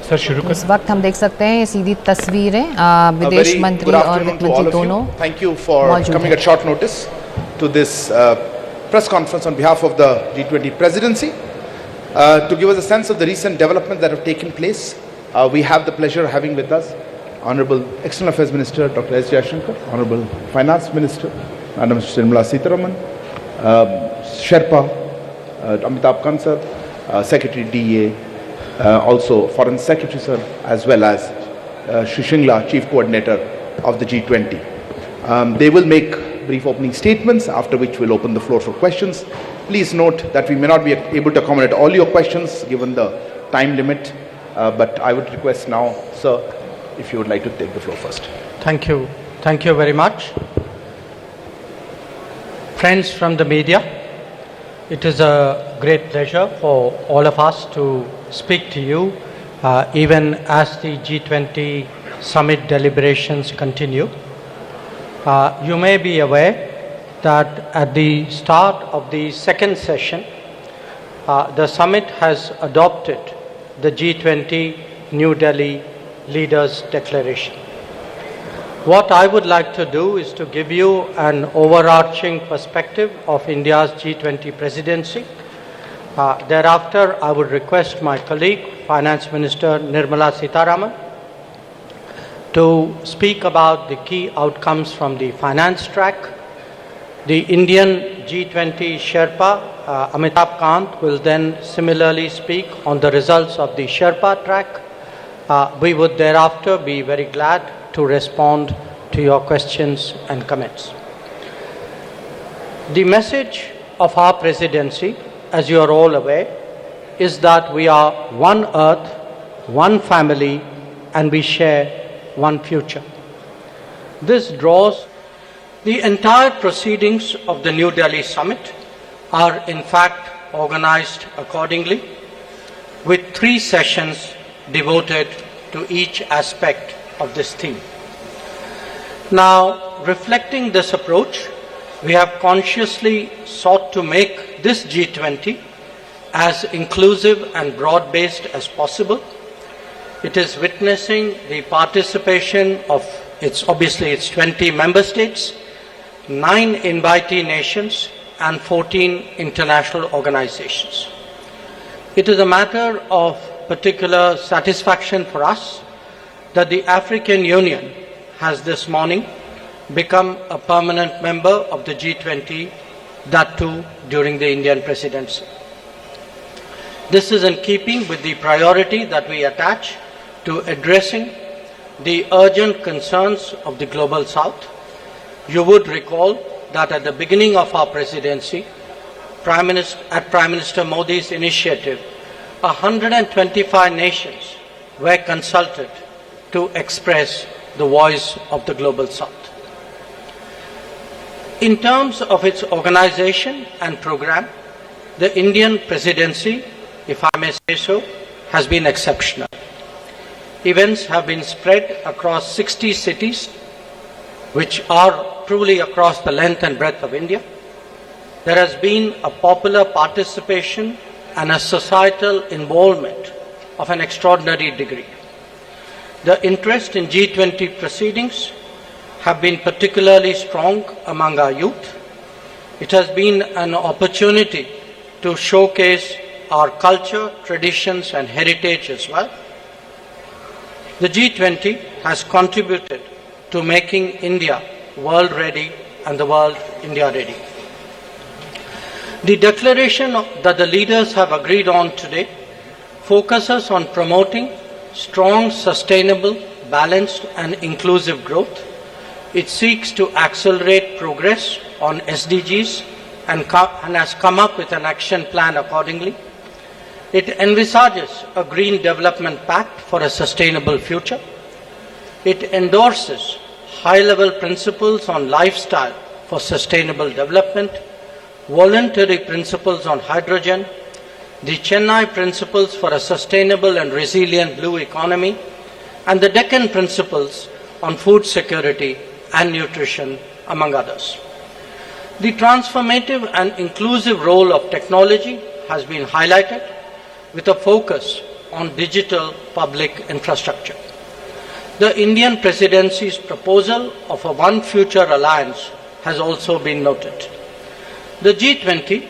Sir शुरू कर। इस वक्त हम देख सकते हैं ये सीधी तस्वीरें विदेश मंत्री और वित्त मंत्री दोनों Thank you for coming at short notice to this press conference on behalf of the G20 presidency. To give us a sense of the recent developments that have taken place, we have the pleasure of having with us Honorable External Affairs Minister Dr. S. Jaishankar, Honorable Finance Minister Madam Nirmala Sitharaman, Sherpa, Amitabh Kant sir, Secretary DA, also Foreign Secretary sir, as well as Shri Shingla, Chief Coordinator of the G20. They will make brief opening statements, after which we'll open the floor for questions. Please note that we may not be able to accommodate all your questions given the time limit, but I would request now, sir, if you would like to take the floor first. Thank you. Thank you very much. Friends from the media, it is a great pleasure for all of us to speak to you even as the G20 summit deliberations continue. You may be aware that at the start of the second session, the summit has adopted the G20 New Delhi Leaders Declaration. What I would like to do is to give you an overarching perspective of India's G20 presidency. Thereafter, I would request my colleague, Finance Minister Nirmala Sitharaman, to speak about the key outcomes from the finance track. The Indian G20 Sherpa, Amitabh Kant, will then similarly speak on the results of the Sherpa track. We would thereafter be very glad to respond to your questions and comments. The message of our presidency, as you are all aware, is that we are one earth, one family, and we share one future. This draws the entire proceedings of the New Delhi summit are in fact organized accordingly, with 3 sessions devoted to each aspect of this theme. Now, reflecting this approach, we have consciously sought to make this G20 as inclusive and broad-based as possible. It is witnessing the participation of its 20 member states, 9 invitee nations, and 14 international organizations. It is a matter of particular satisfaction for us that the African Union has this morning become a permanent member of the G20, that too during the Indian presidency. This is in keeping with the priority that we attach to addressing the urgent concerns of the Global South. You would recall that at the beginning of our presidency, at Prime Minister Modi's initiative, 125 nations were consulted to express the voice of the Global South. In terms of its organization and program, the Indian presidency, if I may say so, has been exceptional. Events have been spread across 60 cities, which are truly across the length and breadth of India. There has been a popular participation and a societal involvement of an extraordinary degree. The interest in G20 proceedings have been particularly strong among our youth. It has been an opportunity to showcase our culture, traditions, and heritage as well. The G20 has contributed to making India world ready and the world India ready. The declaration that the leaders have agreed on today focuses on promoting strong, sustainable, balanced, and inclusive growth. It seeks to accelerate progress on SDGs and has come up with an action plan accordingly. It envisages a green development pact for a sustainable future. It endorses high-level principles on lifestyle for sustainable development, voluntary principles on hydrogen, the Chennai principles for a sustainable and resilient blue economy, and the Deccan principles on food security and nutrition, among others. The transformative and inclusive role of technology has been highlighted with a focus on digital public infrastructure. The Indian presidency's proposal of a One Future alliance has also been noted. The G20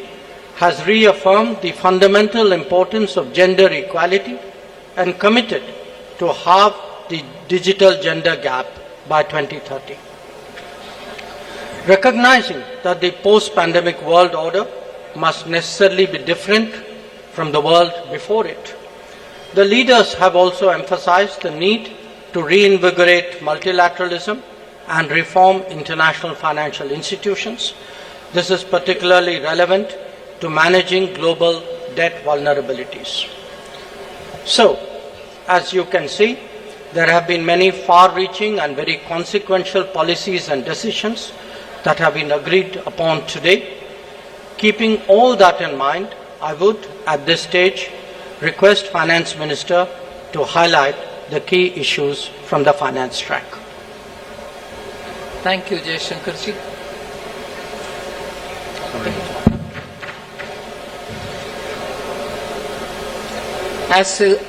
has reaffirmed the fundamental importance of gender equality and committed to halve the digital gender gap by 2030. Recognizing that the post-pandemic world order must necessarily be different from the world before it, the leaders have also emphasized the need to reinvigorate multilateralism and reform international financial institutions. This is particularly relevant to managing global debt vulnerabilities. So, as you can see, there have been many far-reaching and very consequential policies and decisions that have been agreed upon today. Keeping all that in mind, I would, at this stage, request Finance Minister to highlight the key issues from the finance track. Thank you, Jaishankar ji.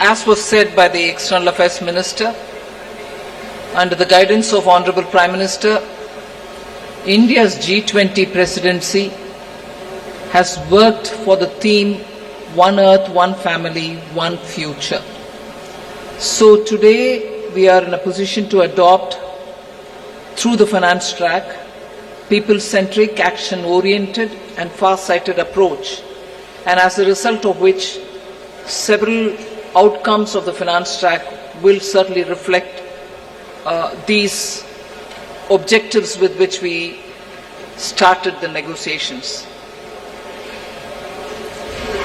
As was said by the External Affairs Minister, under the guidance of Honorable Prime Minister, India's G20 presidency has worked for the theme One Earth, One Family, One Future. So today we are in a position to adopt, through the finance track, people-centric, action-oriented and far-sighted approach, and as a result of which several outcomes of the finance track will certainly reflect these objectives with which we started the negotiations.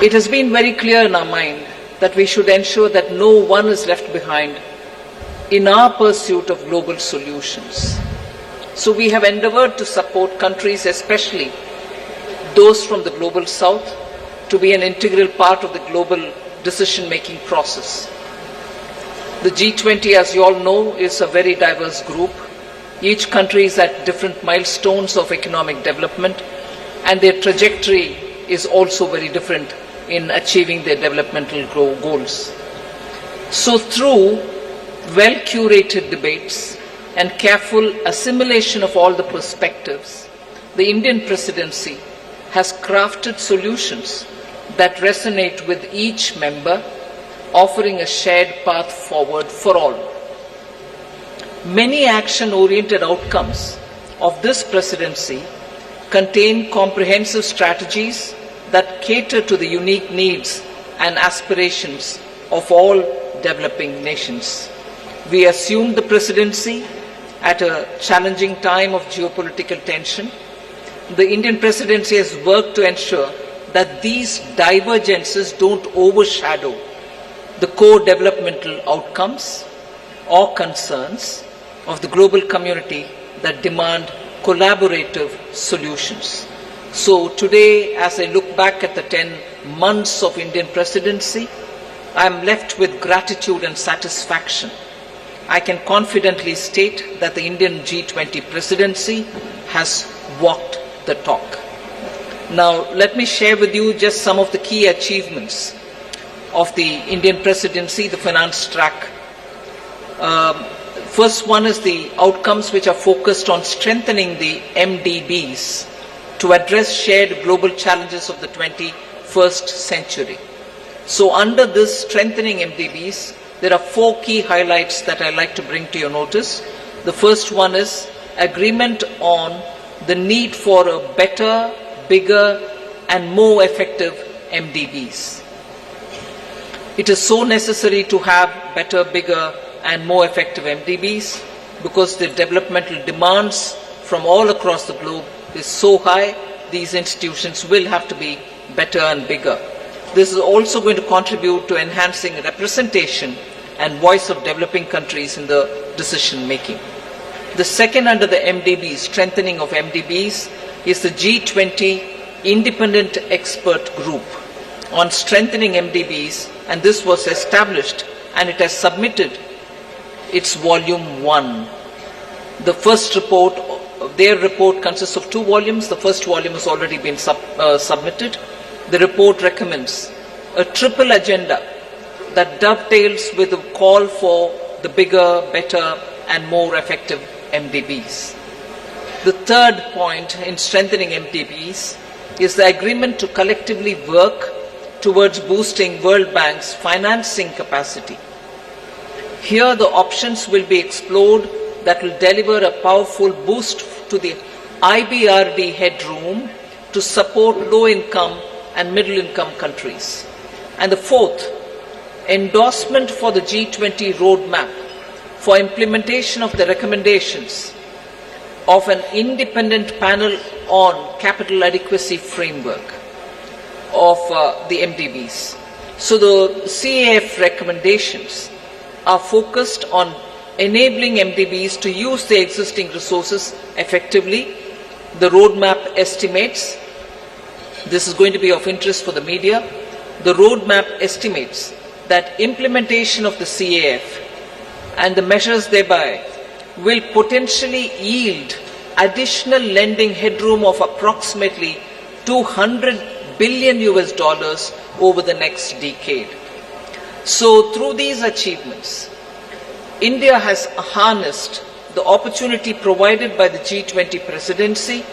It has been very clear in our mind that we should ensure that no one is left behind in our pursuit of global solutions. So we have endeavored to support countries, especially those from the global south, to be an integral part of the global decision-making process. The G20, as you all know, is a very diverse group. Each country is at different milestones of economic development, and their trajectory is also very different in achieving their developmental goals. So through well-curated debates and careful assimilation of all the perspectives, the Indian presidency has crafted solutions that resonate with each member, offering a shared path forward for all. Many action-oriented outcomes of this presidency contain comprehensive strategies that cater to the unique needs and aspirations of all developing nations. We assumed the presidency at a challenging time of geopolitical tension. The Indian presidency has worked to ensure that these divergences don't overshadow the core developmental outcomes or concerns of the global community that demand collaborative solutions. So today, as I look back at the 10 months of Indian presidency, I am left with gratitude and satisfaction. I can confidently state that the Indian G20 presidency has walked the talk. Now, let me share with you just some of the key achievements of the Indian presidency, the finance track. First one is the outcomes which are focused on strengthening the MDBs to address shared global challenges of the 21st century. So under this strengthening MDBs, there are 4 key highlights that I'd like to bring to your notice. The first one is agreement on the need for a better, bigger and more effective MDBs. It is so necessary to have better, bigger and more effective MDBs because the developmental demands from all across the globe is so high, these institutions will have to be better and bigger. This is also going to contribute to enhancing representation and voice of developing countries in the decision making. The second under the MDBs, strengthening of MDBs, is the G20 Independent Expert Group on strengthening MDBs, and this was established and it has submitted its volume 1. The first report, their report consists of 2 volumes. The first volume has already been submitted. The report recommends a triple agenda that dovetails with the call for the bigger, better and more effective MDBs. The third point in strengthening MDBs is the agreement to collectively work towards boosting World Bank's financing capacity. Here the options will be explored that will deliver a powerful boost to the IBRD headroom to support low-income and middle-income countries. And the fourth, endorsement for the G20 roadmap for implementation of the recommendations of an independent panel on capital adequacy framework of the MDBs. So the CAF recommendations are focused on enabling MDBs to use their existing resources effectively. The roadmap estimates, this is going to be of interest for the media, the roadmap estimates that implementation of the CAF and the measures thereby will potentially yield additional lending headroom of approximately $200 billion over the next decade. So through these achievements, India has harnessed the opportunity provided by the G20 presidency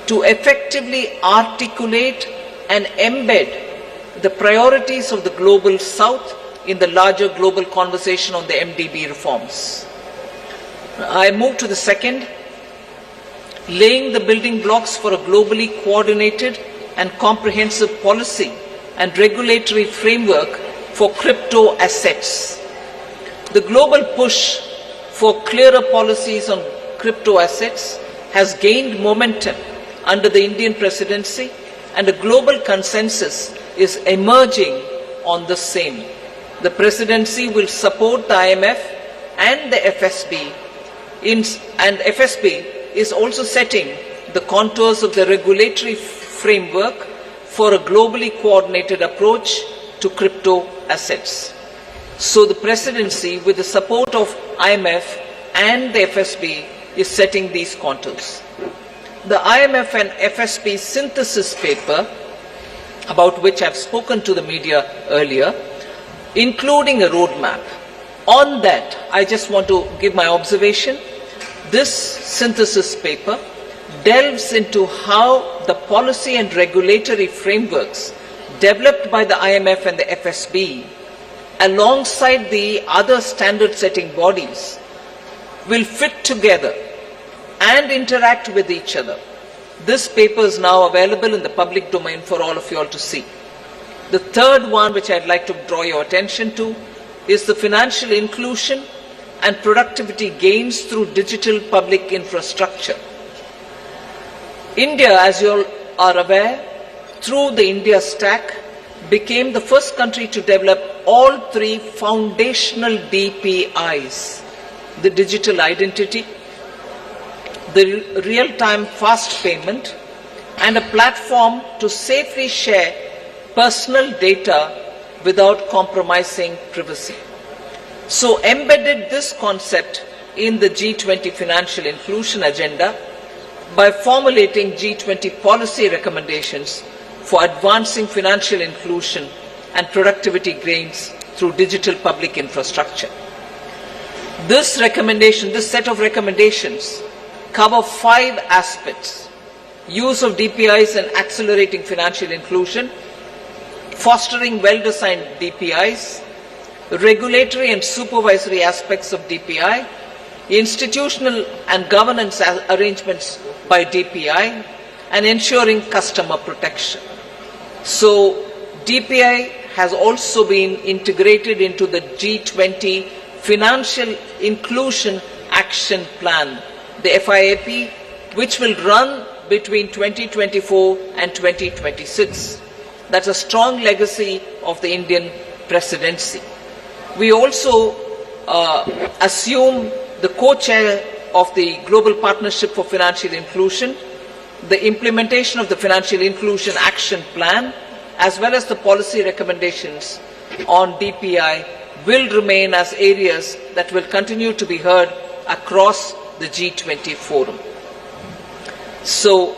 to effectively articulate and embed the priorities of the global south in the larger global conversation on the MDB reforms. I move to the second, laying the building blocks for a globally coordinated and comprehensive policy and regulatory framework for crypto assets. The global push for clearer policies on crypto assets has gained momentum under the Indian presidency, and a global consensus is emerging on the same. The presidency will support the IMF and the FSB, and FSB is also setting the contours of the regulatory framework for a globally coordinated approach to crypto assets. So the presidency, with the support of IMF and the FSB, is setting these contours. The IMF and FSB synthesis paper, about which I've spoken to the media earlier, including a roadmap. On that, I just want to give my observation. This synthesis paper delves into how the policy and regulatory frameworks developed by the IMF and the FSB, alongside the other standard-setting bodies, will fit together and interact with each other. This paper is now available in the public domain for all of you all to see. The third one, which I'd like to draw your attention to, is the financial inclusion and productivity gains through digital public infrastructure. India, as you all are aware, through the India Stack, became the first country to develop all three foundational DPIs: the digital identity, the real-time fast payment, and a platform to safely share personal data without compromising privacy. So embedded this concept in the G20 financial inclusion agenda by formulating G20 policy recommendations for advancing financial inclusion and productivity gains through digital public infrastructure. This set of recommendations cover 5 aspects: use of DPIs and accelerating financial inclusion, fostering well-designed DPIs, regulatory and supervisory aspects of DPI, institutional and governance arrangements by DPI, and ensuring customer protection. So DPI has also been integrated into the G20 Financial Inclusion Action Plan, the FIAP, which will run between 2024 and 2026. That's a strong legacy of the Indian presidency. We also assume the co-chair of the Global Partnership for Financial Inclusion. The implementation of the Financial Inclusion Action Plan, as well as the policy recommendations on DPI, will remain as areas that will continue to be heard across the G20 forum. So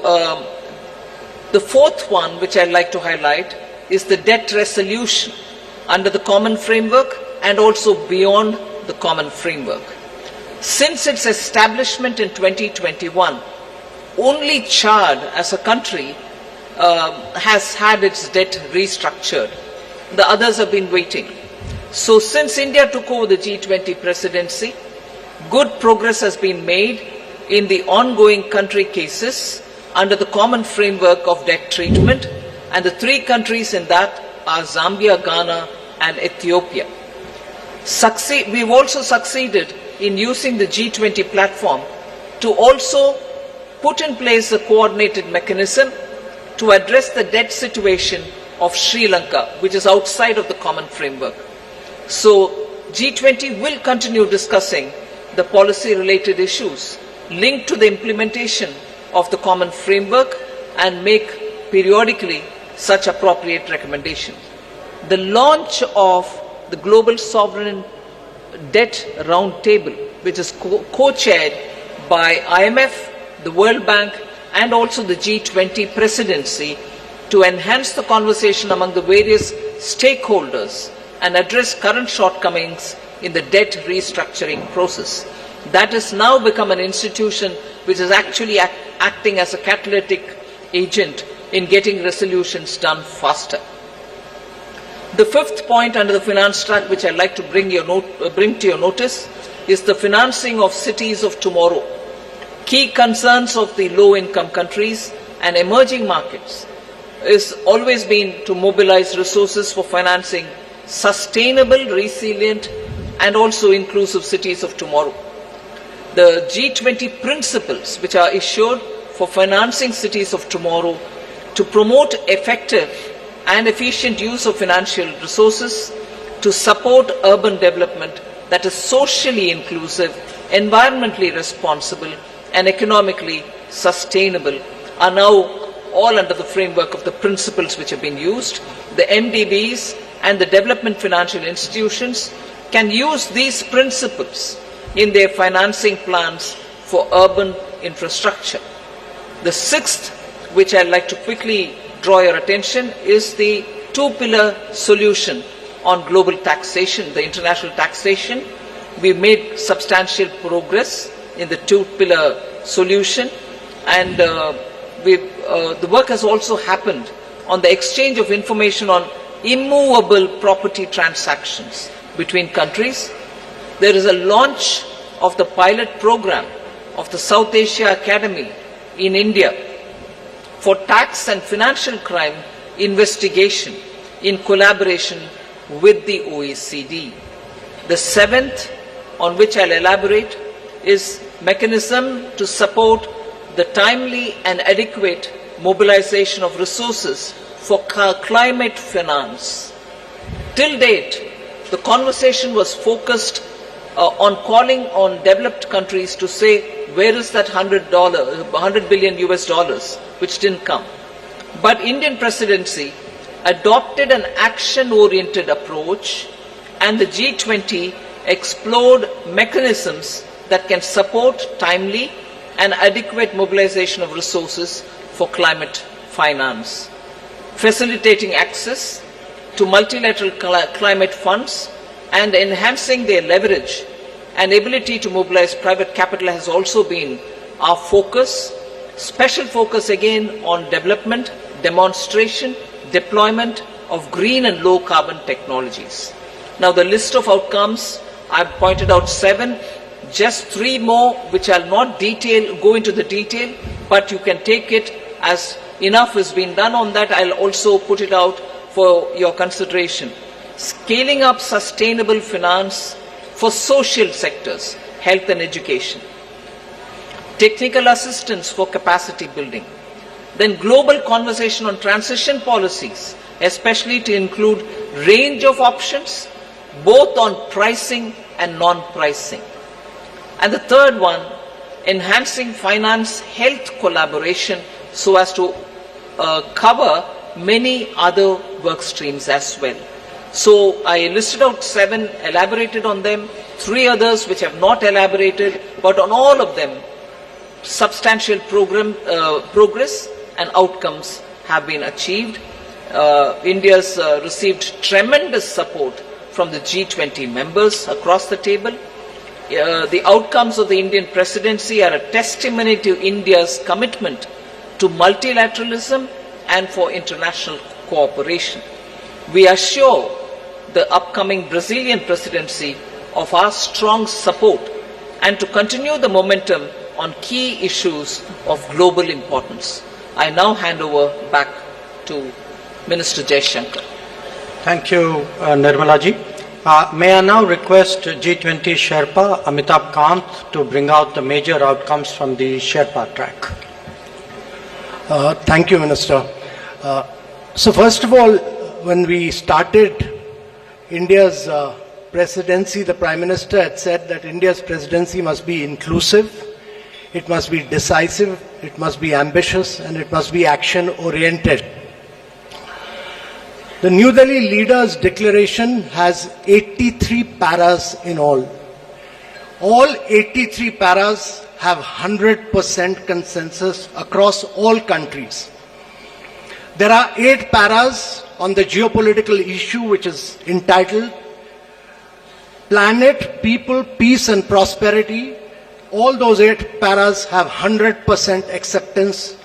the fourth one, which I'd like to highlight, is the debt resolution under the common framework and also beyond the common framework. Since its establishment in 2021, only Chad as a country has had its debt restructured. The others have been waiting. So since India took over the G20 presidency, good progress has been made in the ongoing country cases under the common framework of debt treatment, and the three countries in that are Zambia, Ghana and Ethiopia. We've also succeeded in using the G20 platform to also put in place a coordinated mechanism to address the debt situation of Sri Lanka, which is outside of the common framework. So G20 will continue discussing the policy-related issues linked to the implementation of the common framework and make periodically such appropriate recommendations. The launch of the Global Sovereign Debt Roundtable, which is co-chaired by IMF, the World Bank and also the G20 presidency, to enhance the conversation among the various stakeholders and address current shortcomings in the debt restructuring process. That has now become an institution which is actually acting as a catalytic agent in getting resolutions done faster. The fifth point under the finance track, which I'd like to bring to your notice, is the financing of cities of tomorrow. Key concerns of the low-income countries and emerging markets is always been to mobilize resources for financing sustainable, resilient and also inclusive cities of tomorrow. The G20 principles which are issued for financing cities of tomorrow to promote effective and efficient use of financial resources to support urban development that is socially inclusive, environmentally responsible and economically sustainable are now all under the framework of the principles which have been used. The MDBs and the development financial institutions can use these principles in their financing plans for urban infrastructure. The sixth, which I'd like to quickly draw your attention, is the two-pillar solution on global taxation, the international taxation. We've made substantial progress in the two-pillar solution, and the work has also happened on the exchange of information on immovable property transactions between countries. There is a launch of the pilot program of the South Asia Academy in India for tax and financial crime investigation in collaboration with the OECD. The seventh, on which I'll elaborate, is mechanism to support the timely and adequate mobilization of resources for climate finance. Till date, the conversation was focused on calling on developed countries to say, where is that $100 billion US dollars, which didn't come. But Indian presidency adopted an action-oriented approach, and the G20 explored mechanisms that can support timely and adequate mobilization of resources for climate finance, facilitating access to multilateral climate funds and enhancing their leverage and ability to mobilize private capital has also been our focus. Special focus again on development, demonstration, deployment of green and low carbon technologies. Now the list of outcomes, I've pointed out 7, just 3 more which I'll not go into the detail, but you can take it as enough has been done on that. I'll also put it out for your consideration. Scaling up sustainable finance for social sectors, health and education. Technical assistance for capacity building. Then global conversation on transition policies, especially to include range of options, both on pricing and non-pricing. And the third one, enhancing finance health collaboration so as to cover many other work streams as well. So I listed out 7, elaborated on them, 3 others which have not elaborated, but on all of them, substantial progress and outcomes have been achieved. India's received tremendous support from the G20 members across the table. The outcomes of the Indian presidency are a testimony to India's commitment to multilateralism and for international cooperation. We assure the upcoming Brazilian presidency of our strong support and to continue the momentum on key issues of global importance. I now hand over back to Minister Jaishankar. Thank you, Nirmala ji. May I now request G20 Sherpa Amitabh Kant to bring out the major outcomes from the Sherpa track. Thank you, Minister. So first of all, when we started India's presidency, the Prime Minister had said that India's presidency must be inclusive, it must be decisive, it must be ambitious, and it must be action-oriented. The New Delhi Leaders' Declaration has 83 paras in all. All 83 paras have 100% consensus across all countries. There are 8 paras on the geopolitical issue which is entitled Planet, People, Peace and Prosperity. All those 8 paras have 100% acceptance.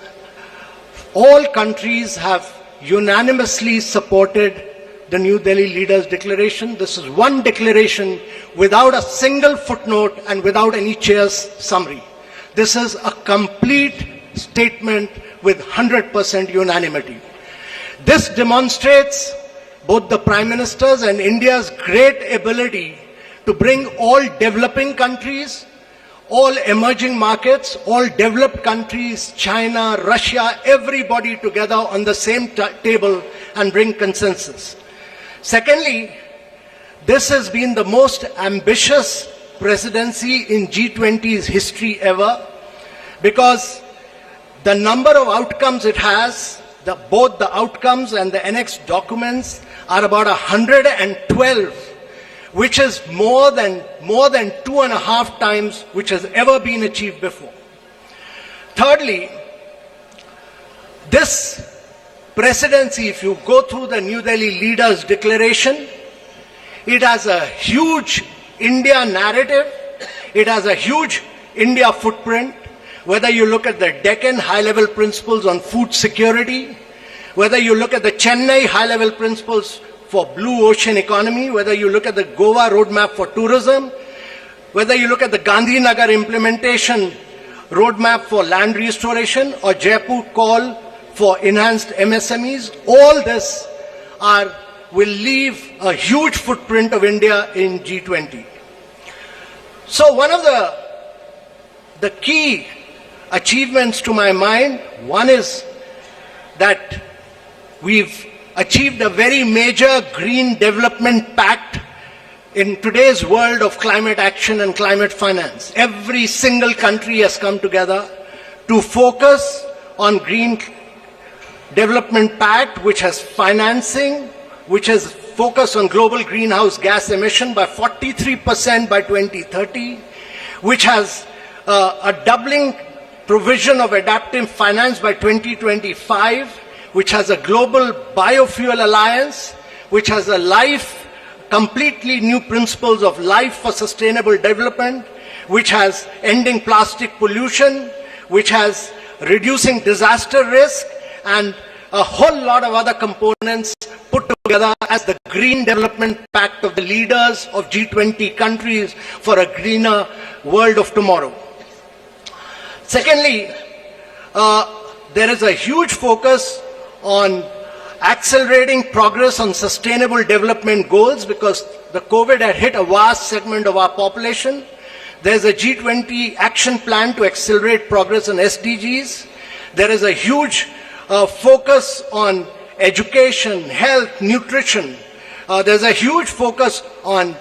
All countries have unanimously supported the New Delhi Leaders' Declaration. This is one declaration without a single footnote and without any chair's summary. This is a complete statement with 100% unanimity. This demonstrates both the Prime Minister's and India's great ability to bring all developing countries, all emerging markets, all developed countries, China, Russia, everybody together on the same table and bring consensus. Secondly, this has been the most ambitious presidency in G20's history ever, because the number of outcomes it has, both the outcomes and the annexed documents are about 112, which is more than 2.5 times which has ever been achieved before. Thirdly, this presidency, if you go through the New Delhi Leaders' Declaration, it has a huge India narrative, it has a huge India footprint, whether you look at the Deccan high-level principles on food security, whether you look at the Chennai high-level principles for blue ocean economy, whether you look at the Goa roadmap for tourism, whether you look at the Gandhinagar implementation roadmap for land restoration or Jaipur call for enhanced MSMEs, all this will leave a huge footprint of India in G20. So one of the key achievements to my mind, one is that we've achieved a very major green development pact in today's world of climate action and climate finance. Every single country has come together to focus on green development pact, which has financing, which has focused on global greenhouse gas emission by 43% by 2030, which has a doubling provision of adaptive finance by 2025, which has a global biofuel alliance, which has completely new principles of life for sustainable development, which has ending plastic pollution, which has reducing disaster risk, and a whole lot of other components put together as the Green Development Pact of the leaders of G20 countries for a greener world of tomorrow. Secondly, there is a huge focus on accelerating progress on sustainable development goals, because the COVID had hit a vast segment of our population. There's a G20 action plan to accelerate progress on SDGs. There is a huge focus on education, health, nutrition. There's a huge focus on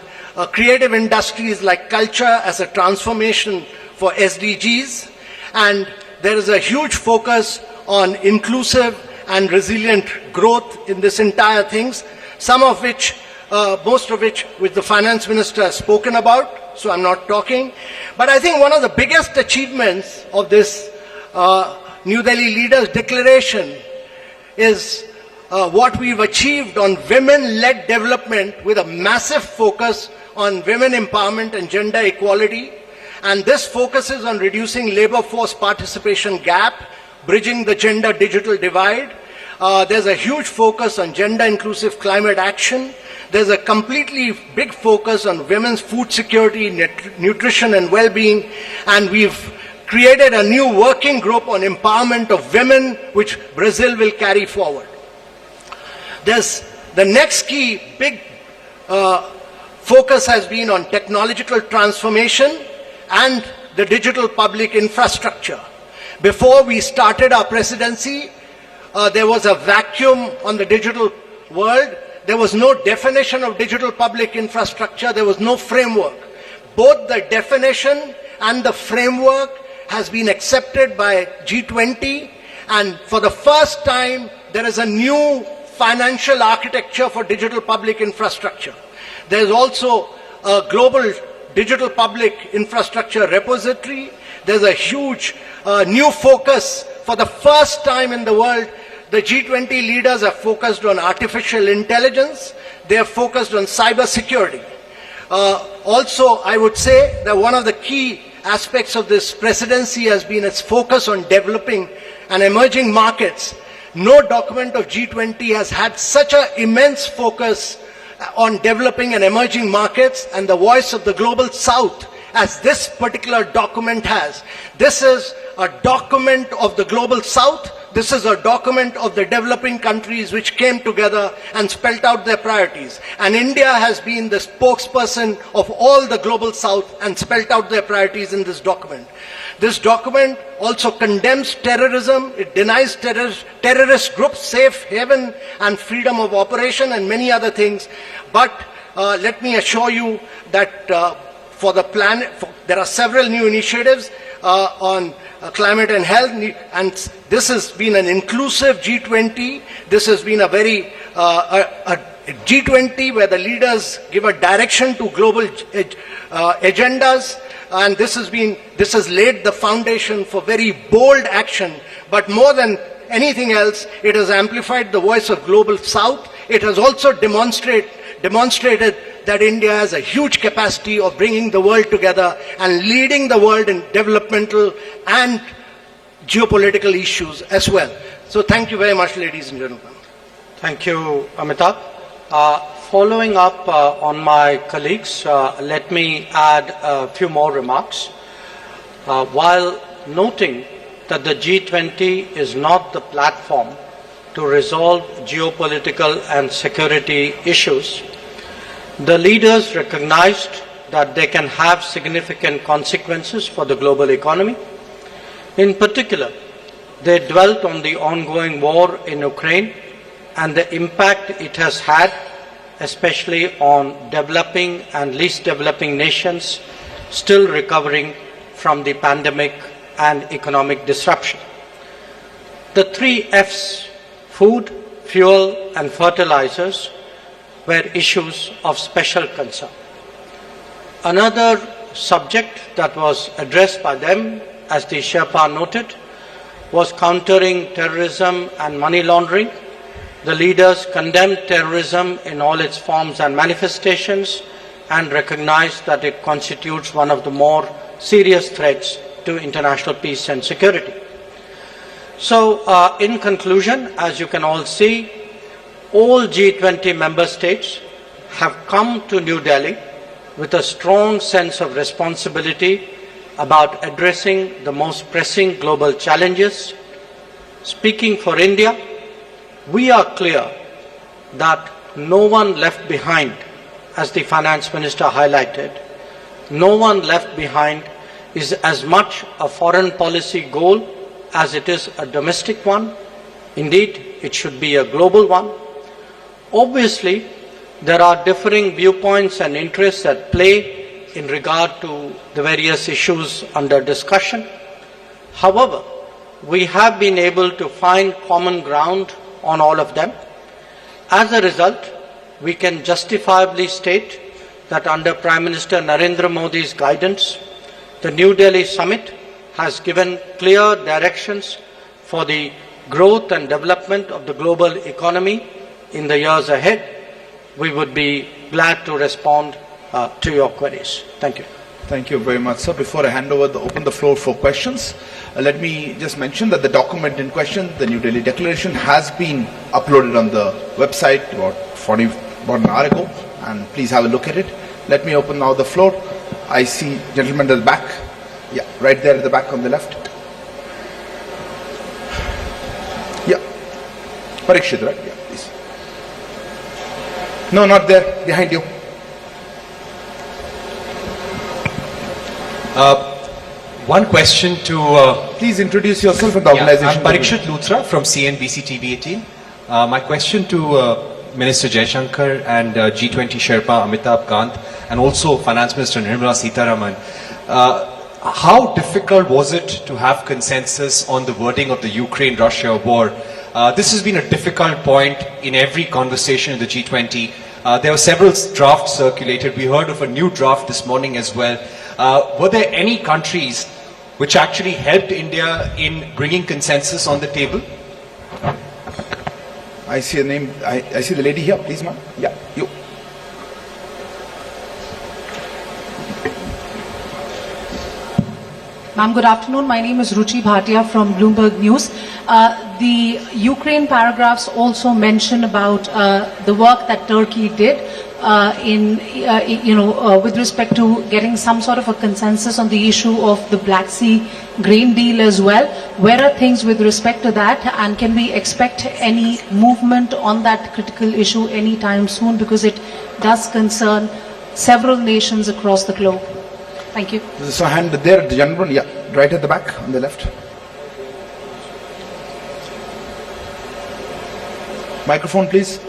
creative industries like culture as a transformation for SDGs. And there is a huge focus on inclusive and resilient growth in this entire things, most of which the finance minister has spoken about, so I'm not talking. But I think one of the biggest achievements of this New Delhi Leaders' Declaration is what we've achieved on women-led development with a massive focus on women empowerment and gender equality. And this focuses on reducing labor force participation gap, bridging the gender digital divide. There's a huge focus on gender inclusive climate action. There's a completely big focus on women's food security, nutrition and well-being. And we've created a new working group on empowerment of women, which Brazil will carry forward. There's the next key big focus has been on technological transformation and the digital public infrastructure. Before we started our presidency, there was a vacuum on the digital world. There was no definition of digital public infrastructure. There was no framework. Both the definition and the framework has been accepted by G20, and for the first time, there is a new financial architecture for digital public infrastructure. There is also a global digital public infrastructure repository. There's a huge new focus. For the first time in the world, the G20 leaders are focused on artificial intelligence. They are focused on cyber security. Also, I would say that one of the key aspects of this presidency has been its focus on developing and emerging markets. No document of G20 has had such an immense focus on developing and emerging markets and the voice of the global south as this particular document has. This is a document of the global south. This is a document of the developing countries which came together and spelled out their priorities. And India has been the spokesperson of all the global south and spelled out their priorities in this document. This document also condemns terrorism. It denies terrorist groups safe haven and freedom of operation and many other things. But let me assure you that for the planet, there are several new initiatives on climate and health, and this has been an inclusive G20. This has been a very a G20 where the leaders give a direction to global agendas, and this has laid the foundation for very bold action. But more than anything else, it has amplified the voice of global south. It has also demonstrated that India has a huge capacity of bringing the world together and leading the world in developmental and geopolitical issues as well. So thank you very much, ladies and gentlemen. Thank you, Amitabh. Following up on my colleagues, let me add a few more remarks. While noting that the G20 is not the platform to resolve geopolitical and security issues, the leaders recognized that they can have significant consequences for the global economy. In particular, they dwelt on the ongoing war in Ukraine and the impact it has had, especially on developing and least developing nations still recovering from the pandemic and economic disruption. The 3 F's, food, fuel and fertilizers, were issues of special concern. Another subject that was addressed by them, as the Sherpa noted, was countering terrorism and money laundering. The leaders condemned terrorism in all its forms and manifestations and recognized that it constitutes one of the more serious threats to international peace and security. So, in conclusion, as you can all see, all G20 member states have come to New Delhi with a strong sense of responsibility about addressing the most pressing global challenges. Speaking for India, we are clear that no one left behind, as the finance minister highlighted. No one left behind is as much a foreign policy goal as it is a domestic one. Indeed, it should be a global one. Obviously, there are differing viewpoints and interests at play in regard to the various issues under discussion. However, we have been able to find common ground on all of them. As a result, we can justifiably state that under Prime Minister Narendra Modi's guidance, the New Delhi summit has given clear directions for the growth and development of the global economy in the years ahead, we would be glad to respond to your queries. Thank you. Thank you very much, sir. Before I open the floor for questions, let me just mention that the document in question, the New Delhi Declaration, has been uploaded on the website about an hour ago, and please have a look at it. Let me open now the floor. I see gentlemen at the back. Yeah, right there at the back on the left. Yeah. Parikshit, right? Yeah, please. No, not there. Behind you. One question to... Please introduce yourself and the organization. I'm Parikshit Luthra from CNBC TV18. My question to Minister Jaishankar and G20 Sherpa Amitabh, Kant, and also Finance Minister Nirmala Sitharaman. How difficult was it to have consensus on the wording of the Ukraine-Russia war? This has been a difficult point in every conversation in the G20. There were several drafts circulated. We heard of a new draft this morning as well. Were there any countries which actually helped India in bringing consensus on the table? I see a name. I see the lady here. Please, ma'am. Yeah, you. Ma'am, good afternoon. My name is Ruchi Bhatia from Bloomberg News. The Ukraine paragraphs also mention about the work that Turkey did with respect to getting some sort of a consensus on the issue of the Black Sea grain deal as well. Where are things with respect to that, and can we expect any movement on that critical issue anytime soon, because it does concern several nations across the globe? Thank you. There's a hand there, the gentleman, yeah, right at the back on the left. Microphone, please.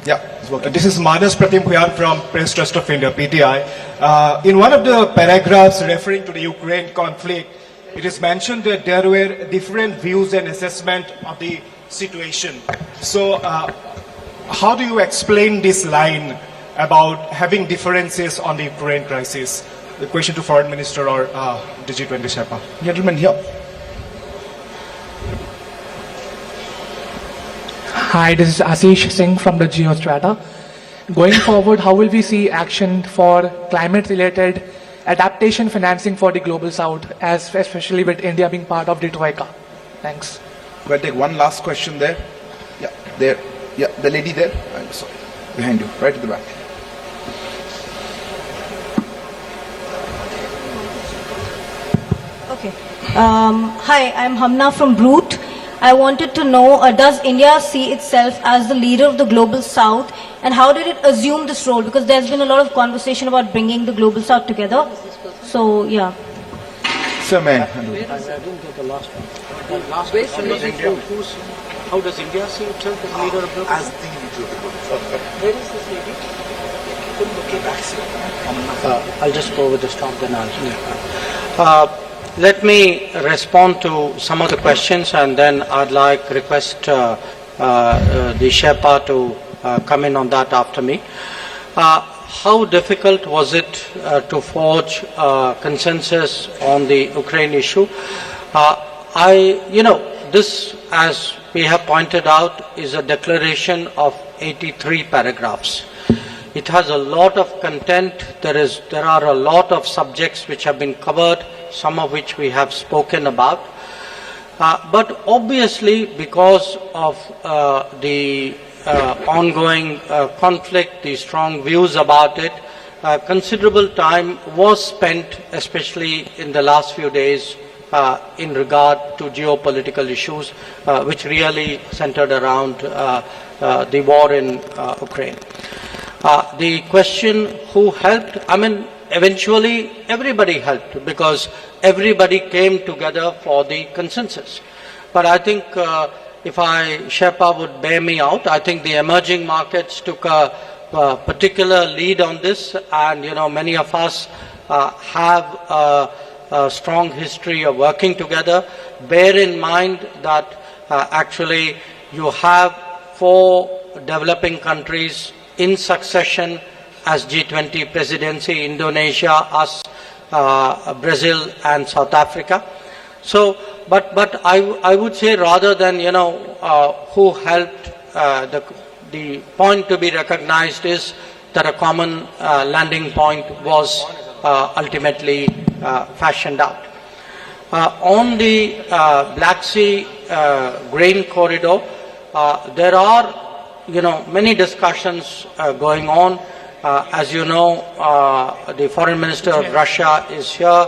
Yeah, it's working. This is Manas Pratim Bhuyan from Press Trust of India, PTI. In one of the paragraphs referring to the Ukraine conflict, it is mentioned that there were different views and assessment of the situation. So, how do you explain this line about having differences on the Ukraine crisis? The question to Foreign Minister or the G20 Sherpa. Gentleman here. Hi, this is Ashish Singh from the Geostrata. Going forward, how will we see action for climate-related adaptation financing for the Global South, especially with India being part of the Troika? Thanks. We'll take one last question there. Yeah, there. Yeah, the lady there. I'm sorry. Behind you, right at the back. Okay. Hi, I'm Hamna from Brute. I wanted to know, does India see itself as the leader of the Global South, and how did it assume this role? Because there's been a lot of conversation about bringing the Global South together. So, yeah. Sir, may I didn't get the last one. The last question was how does India see itself as leader of the Global South? As the leader of the Global South. Where is this lady? I'll just go with the stop, then I'll... Let me respond to some of the questions, and then I'd like request the Sherpa to come in on that after me. How difficult was it to forge consensus on the Ukraine issue? This, as we have pointed out, is a declaration of 83 paragraphs. It has a lot of content. There are a lot of subjects which have been covered, some of which we have spoken about. But obviously, because of the ongoing conflict, the strong views about it, considerable time was spent, especially in the last few days, in regard to geopolitical issues, which really centered around the war in Ukraine. The question who helped, eventually everybody helped, because everybody came together for the consensus. But I think if Sherpa would bear me out, I think the emerging markets took a particular lead on this, and many of us have a strong history of working together. Bear in mind that actually you have 4 developing countries in succession as G20 presidency: Indonesia, us, Brazil and South Africa. So, but I would say rather than, who helped, the point to be recognized is that a common landing point was ultimately fashioned out. On the Black Sea grain corridor, there are, many discussions going on. As you know, the Foreign Minister of Russia is here.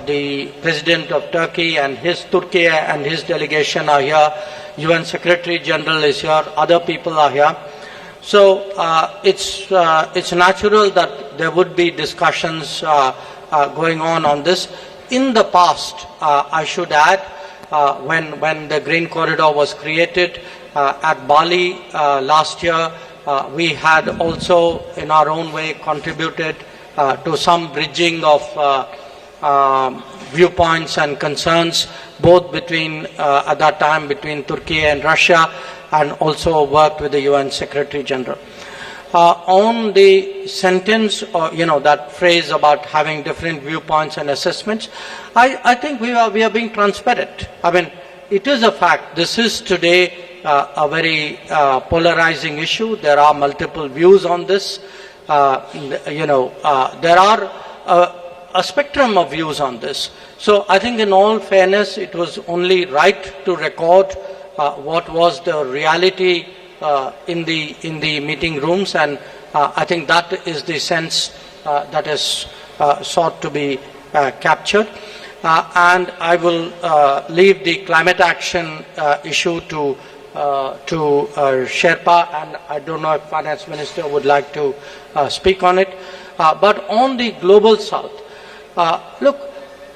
The President of Turkey and his delegation are here. UN Secretary General is here. Other people are here. So it's natural that there would be discussions going on this. In the past, I should add, when the grain corridor was created at Bali last year, we had also in our own way contributed to some bridging of viewpoints and concerns, both between at that time between Turkey and Russia, and also worked with the UN Secretary General. On the sentence, or that phrase about having different viewpoints and assessments, I think we are being transparent. I mean, it is a fact. This is today a very polarizing issue. There are multiple views on this. There are a spectrum of views on this. So I think in all fairness, it was only right to record what was the reality in the meeting rooms, and I think that is the sense that is sought to be captured. And I will leave the climate action issue to Sherpa, and I don't know if Finance Minister would like to speak on it. But on the global south, look,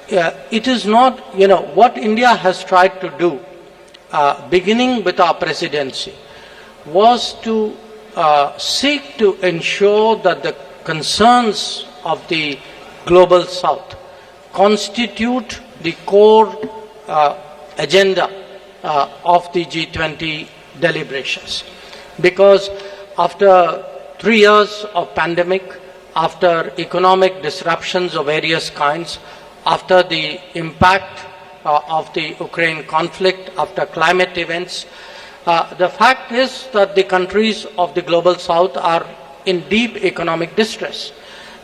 it is not, what India has tried to do, beginning with our presidency, was to seek to ensure that the concerns of the global south constitute the core agenda of the G20 deliberations. Because after 3 years of pandemic, after economic disruptions of various kinds, after the impact of the Ukraine conflict, after climate events, the fact is that the countries of the global south are in deep economic distress.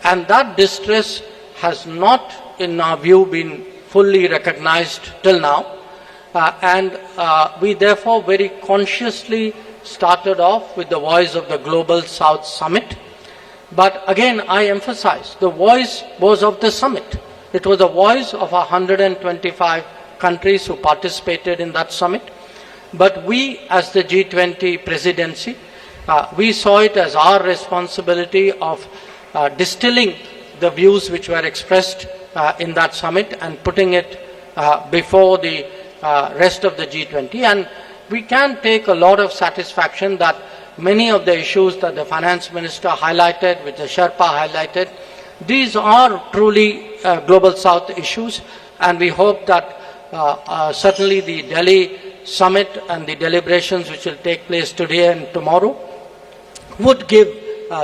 And that distress has not, in our view, been fully recognized till now. And we therefore very consciously started off with the Voice of the Global South Summit. But again, I emphasize, the voice was of the summit. It was the voice of 125 countries who participated in that summit. But we, as the G20 presidency, we saw it as our responsibility of distilling the views which were expressed in that summit and putting it before the rest of the G20. And we can take a lot of satisfaction that many of the issues that the Finance Minister highlighted, which the Sherpa highlighted, these are truly global south issues, and we hope that certainly the Delhi summit and the deliberations which will take place today and tomorrow would give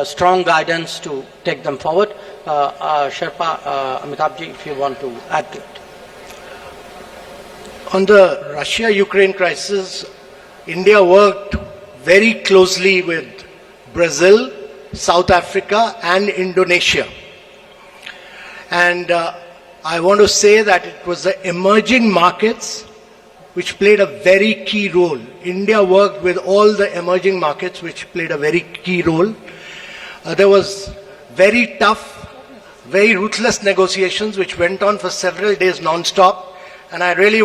strong guidance to take them forward. Sherpa, Amitabh, if you want to add to it. On the Russia-Ukraine crisis, India worked very closely with Brazil, South Africa and Indonesia. And I want to say that it was the emerging markets which played a very key role. India worked with all the emerging markets which played a very key role. There was very tough, very ruthless negotiations which went on for several days non-stop. And I really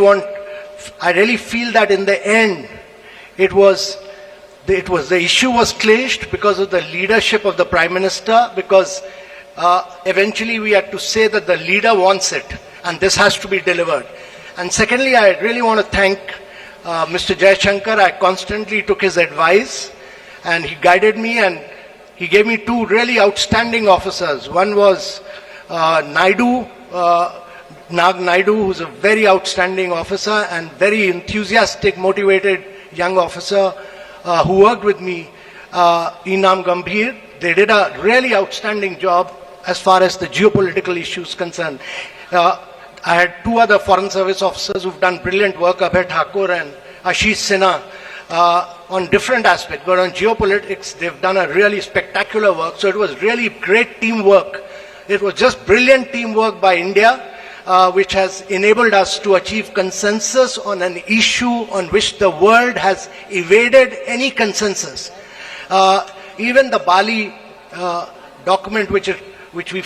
feel that in the end, the issue was clinched because of the leadership of the Prime Minister, because eventually we had to say that the leader wants it and this has to be delivered. And secondly, I really want to thank Mr. Jaishankar. I constantly took his advice and he guided me, and he gave me two really outstanding officers. One was Naidu, Nag Naidu, who's a very outstanding officer and very enthusiastic, motivated young officer who worked with me, Inam Gambhir. They did a really outstanding job as far as the geopolitical issues concerned. I had two other foreign service officers who've done brilliant work, Abhay Thakur and Ashish Sinha, on different aspects, but on geopolitics, they've done a really spectacular work. So it was really great teamwork. It was just brilliant teamwork by India, which has enabled us to achieve consensus on an issue on which the world has evaded any consensus. Even the Bali document which we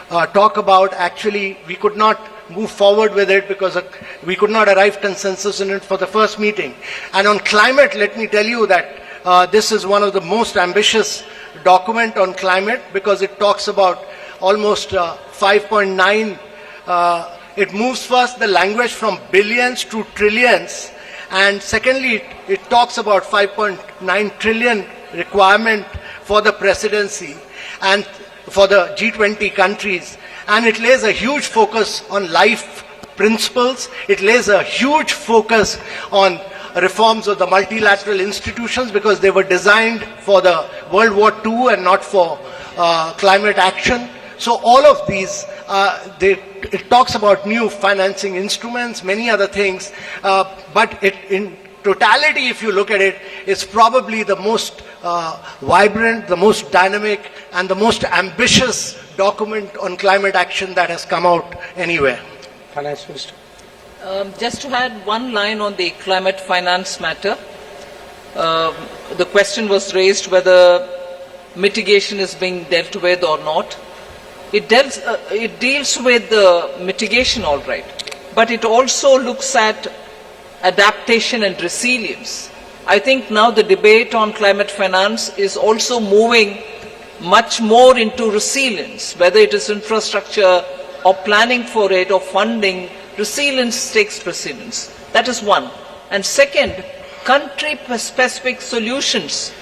talk about, actually we could not move forward with it because we could not arrive consensus in it for the first meeting. And on climate, let me tell you that this is one of the most ambitious document on climate, because it talks about almost 5.9. It moves first the language from billions to trillions, and secondly it talks about 5.9 trillion requirement for the presidency and for the G20 countries. And it lays a huge focus on life principles. It lays a huge focus on reforms of the multilateral institutions, because they were designed for the World War II and not for climate action. So all of these, it talks about new financing instruments, many other things, but in totality, if you look at it, it's probably the most vibrant, the most dynamic, and the most ambitious document on climate action that has come out anywhere. Finance Minister. Just to add one line on the climate finance matter, the question was raised whether mitigation is being dealt with or not. It deals with the mitigation, all right, but it also looks at adaptation and resilience. I think now the debate on climate finance is also moving much more into resilience, whether it is infrastructure or planning for it or funding. Resilience takes precedence. That is one. And second, country-specific solutions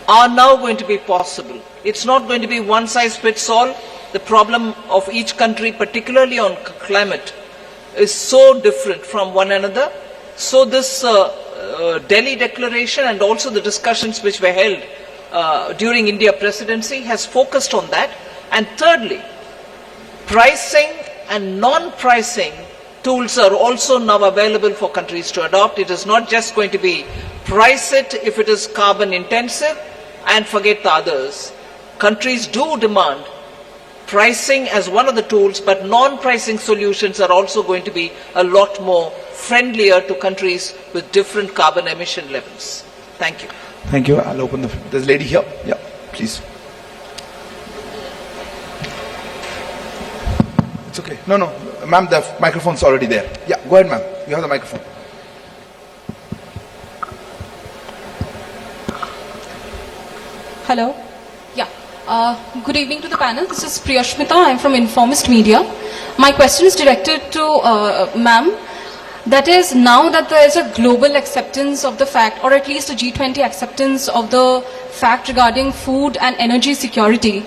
are now going to be possible. It's not going to be one size fits all. The problem of each country, particularly on climate, is so different from one another. So this Delhi Declaration and also the discussions which were held during India presidency has focused on that. And thirdly, pricing and non-pricing tools are also now available for countries to adopt. It is not just going to be price it if it is carbon intensive and forget the others. Countries do demand pricing as one of the tools, but non-pricing solutions are also going to be a lot more friendlier to countries with different carbon emission levels. Thank you. Thank you. I'll open there's a lady here. Yeah, please. It's okay. No, ma'am, the microphone's already there. Yeah, go ahead, ma'am. You have the microphone. Hello. Yeah. Good evening to the panel. This is Priyashmita. I'm from Informist Media. My question is directed to ma'am. That is, now that there is a global acceptance of the fact, or at least a G20 acceptance of the fact regarding food and energy security,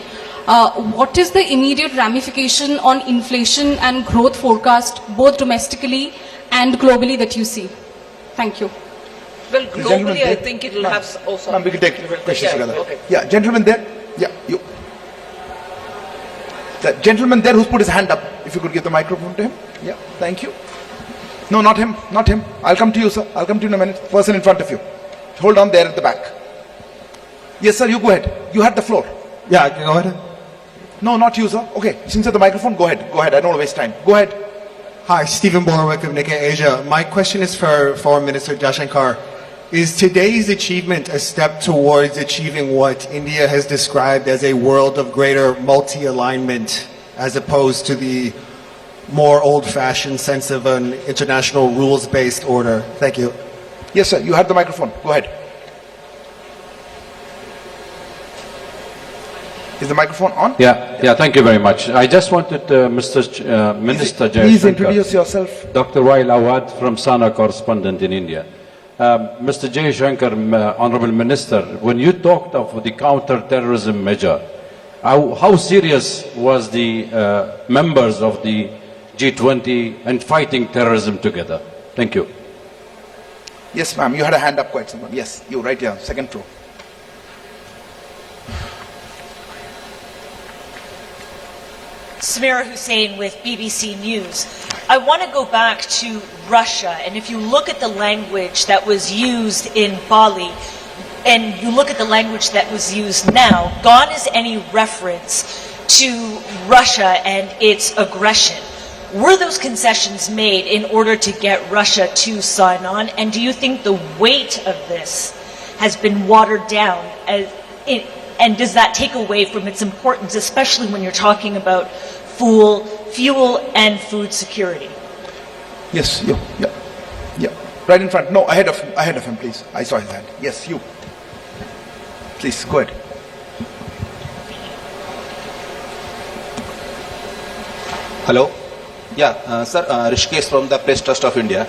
what is the immediate ramification on inflation and growth forecast, both domestically and globally, that you see? Thank you. Well, globally, I think it will have also... Ma'am, we can take questions together. Okay. Yeah, gentleman there. Yeah, you. The gentleman there who's put his hand up, if you could give the microphone to him. Yeah, thank you. No, not him, not him. I'll come to you, sir. I'll come to you in a minute. Person in front of you. Hold on there at the back. Yes, sir, you go ahead. You had the floor. Yeah, go ahead. No, not you, sir. Okay, since you have the microphone, go ahead. Go ahead. I don't want to waste time. Go ahead. Hi, Stephen Borwick of Nikkei Asia. My question is for Foreign Minister Jaishankar. Is today's achievement a step towards achieving what India has described as a world of greater multi-alignment, as opposed to the more old-fashioned sense of an international rules-based order? Thank you. Yes, sir. You had the microphone. Go ahead. Is the microphone on? Yeah. Thank you very much. I just wanted Minister Jaishankar. Please introduce yourself. Dr. Wail Awad from Sana, correspondent in India. Mr. Jaishankar, Honorable Minister, when you talked of the counter-terrorism measure, how serious was the members of the G20 and fighting terrorism together? Thank you. Yes, ma'am. You had a hand up quite some time. Yes, you right here, second row. Samira Hussain with BBC News. I want to go back to Russia, and if you look at the language that was used in Bali, and you look at the language that was used now, gone is any reference to Russia and its aggression. Were those concessions made in order to get Russia to sign on? And do you think the weight of this has been watered down? And does that take away from its importance, especially when you're talking about fuel and food security? Yes, you. Yeah. Right in front. No, ahead of him, please. I saw his hand. Yes, you. Please, go ahead. Hello. Yeah, sir, Rishikesh from the Press Trust of India.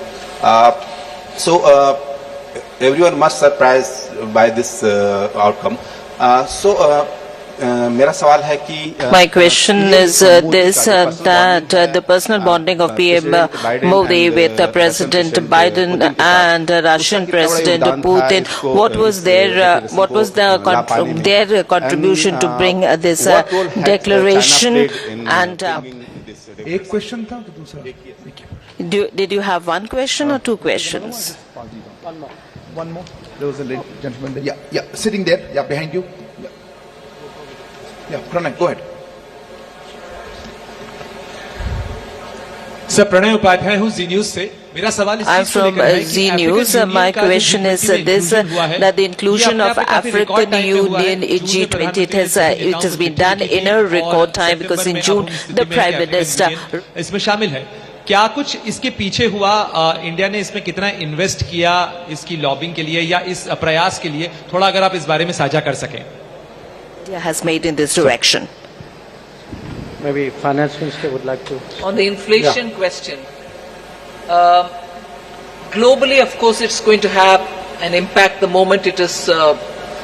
Everyone must surprised by this outcome. मेरा सवाल है कि My question is this, that the personal bonding of PM Modi with President Biden and Russian President Putin, what was their contribution to bring this declaration? And एक question था कि दूसरा? Did you have one question or two questions? One more. There was a gentleman there. Yeah, sitting there. Yeah, behind you. Yeah, Pranay, go ahead. Sir, Pranay Upadhyay हूँ Z News से. मेरा सवाल I'm from Z News. My question is this, that the inclusion of African Union in G20, it has been done in a record time, because in June the Prime Minister इसमें शामिल है. क्या कुछ इसके पीछे हुआ? इंडिया ने इसमें कितना इन्वेस्ट किया इसकी लॉबिंग के लिए या इस प्रयास के लिए? थोड़ा अगर आप इस बारे में साझा कर सकें. India has made in this direction. Maybe Finance Minister would like to. On the inflation question, globally, of course, it's going to have an impact the moment it is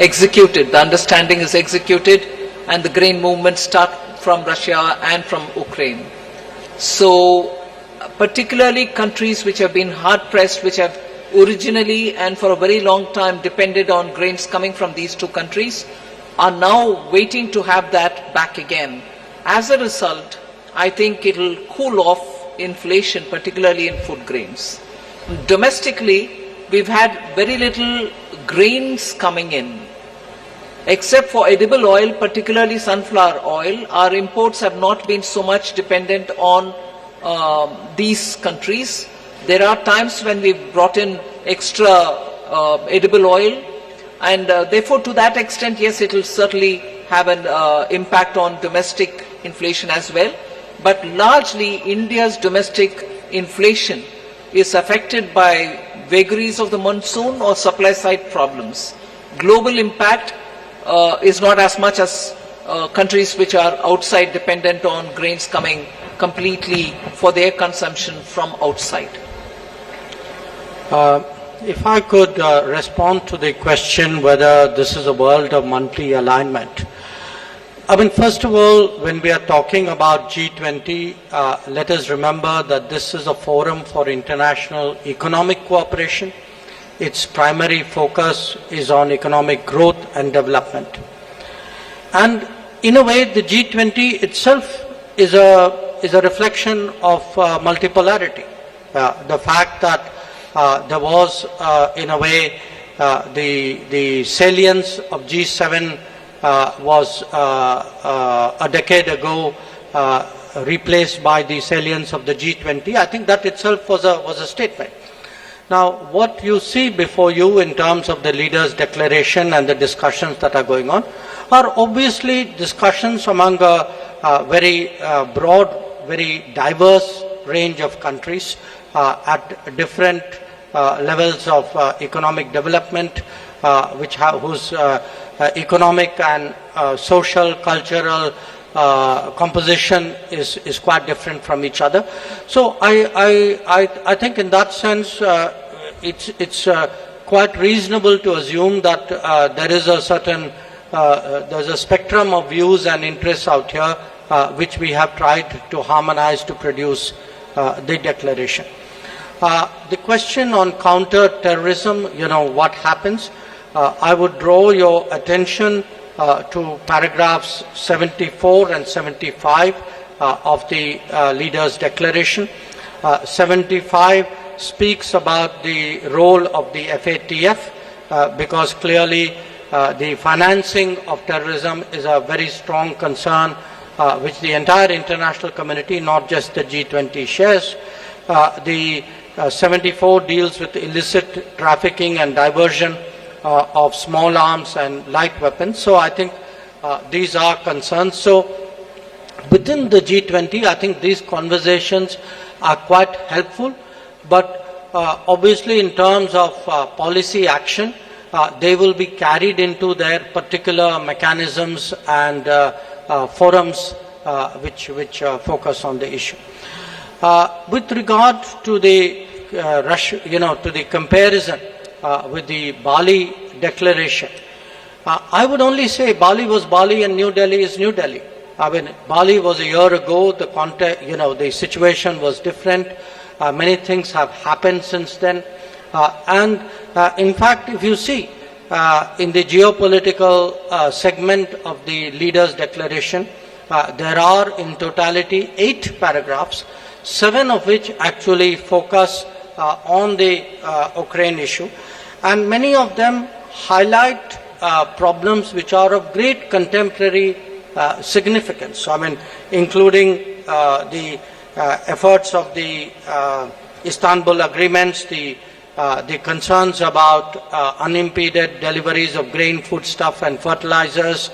executed. The understanding is executed and the grain movements start from Russia and from Ukraine. So, particularly countries which have been hard pressed, which have originally and for a very long time depended on grains coming from these two countries, are now waiting to have that back again. As a result, I think it will cool off inflation, particularly in food grains. Domestically, we've had very little grains coming in. Except for edible oil, particularly sunflower oil, our imports have not been so much dependent on these countries. There are times when we've brought in extra edible oil, and therefore to that extent, yes, it will certainly have an impact on domestic inflation as well. But largely, India's domestic inflation is affected by vagaries of the monsoon or supply side problems. Global impact is not as much as countries which are outside dependent on grains coming completely for their consumption from outside. If I could respond to the question whether this is a world of monthly alignment. I mean, first of all, when we are talking about G20, let us remember that this is a forum for international economic cooperation. Its primary focus is on economic growth and development. And in a way, the G20 itself is a reflection of multipolarity. The fact that there was, in a way, the salience of G7 was a decade ago replaced by the salience of the G20. I think that itself was a statement. Now, what you see before you in terms of the leaders' declaration and the discussions that are going on are obviously discussions among a very broad, very diverse range of countries at different levels of economic development, whose economic and social, cultural composition is quite different from each other. So I think in that sense it's quite reasonable to assume that there is a certain there's a spectrum of views and interests out here which we have tried to harmonize to produce the declaration. The question on counter-terrorism, what happens? I would draw your attention to paragraphs 74 and 75 of the leaders' declaration. 75 speaks about the role of the FATF because clearly the financing of terrorism is a very strong concern which the entire international community, not just the G20, shares. The 74 deals with illicit trafficking and diversion of small arms and light weapons. So I think these are concerns. So within the G20, I think these conversations are quite helpful, but obviously in terms of policy action, they will be carried into their particular mechanisms and forums which focus on the issue. With regard to the to the comparison with the Bali declaration, I would only say Bali was Bali and New Delhi is New Delhi. I mean, Bali was a year ago. The context, the situation was different. Many things have happened since then, and in fact, if you see in the geopolitical segment of the leaders' declaration, there are in totality 8 paragraphs, 7 of which actually focus on the Ukraine issue, and many of them highlight problems which are of great contemporary significance. I mean, including the efforts of the Istanbul agreements, the concerns about unimpeded deliveries of grain, foodstuff and fertilizers,